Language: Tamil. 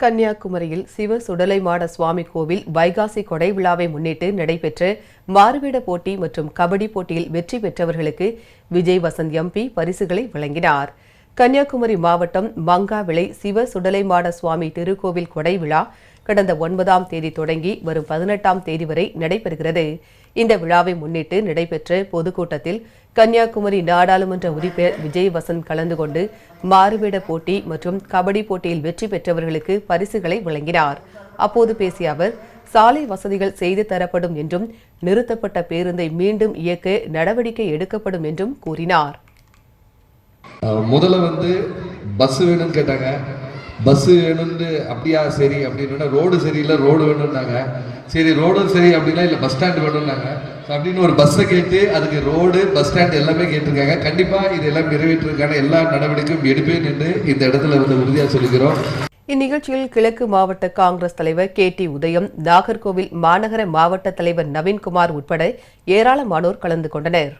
கன்னியாகுமரியில் சிவ சுடலைமாட சுவாமி கோவில் வைகாசி கொடை விழாவை முன்னிட்டு நடைபெற்ற மாறுவேட போட்டி மற்றும் கபடி போட்டியில் வெற்றி பெற்றவர்களுக்கு விஜய் வசந்த் எம்பி பரிசுகளை வழங்கினார். கன்னியாகுமரி மாவட்டம் மங்காவிளை சிவ சுடலைமாட சுவாமி திருக்கோவில் கொடை விழா கடந்த 9ஆம் தேதி தொடங்கி வரும் 18ஆம் தேதி வரை நடைபெறுகிறது. இந்த விழாவை முன்னிட்டு நடைபெற்ற பொதுக்கூட்டத்தில் கன்னியாகுமரி நாடாளுமன்ற உறுப்பினர் விஜய் வசந்த் கலந்து கொண்டு மாறுவேட போட்டி மற்றும் கபடி போட்டியில் வெற்றி பெற்றவர்களுக்கு பரிசுகளை வழங்கினார். அப்போது பேசிய அவர், சாலை வசதிகள் செய்து தரப்படும் என்றும் நிறுத்தப்பட்ட பேருந்தை மீண்டும் இயக்க நடவடிக்கை எடுக்கப்படும் என்றும் கூறினார். முதல்ல பஸ் வேணும்னு கேட்டாங்க. பஸ் வேணும்னு அப்படியா, சரி அப்படின்னா ரோடு சரியில்லை, ரோடு வேணும்னாங்க. சரி ரோடும் சரி அப்படின்னா இல்லை பஸ் ஸ்டாண்ட் வேணும்னாங்க. அப்படின்னு ஒரு பஸ்ஸை கேட்டு அதுக்கு ரோடு பஸ் ஸ்டாண்ட் எல்லாமே கேட்டிருக்காங்க. கண்டிப்பாக இது எல்லாம் நிறைவேற்றுறதுக்கான எல்லா நடவடிக்கையும் எடுப்பேன் என்று இந்த இடத்துல உறுதியாக சொல்லிக்கிறோம். இந்நிகழ்ச்சியில் கிழக்கு மாவட்ட காங்கிரஸ் தலைவர் KT உதயம், நாகர்கோவில் மாநகர மாவட்ட தலைவர் நவீன்குமார் உட்பட ஏராளமானோர் கலந்து கொண்டனர்.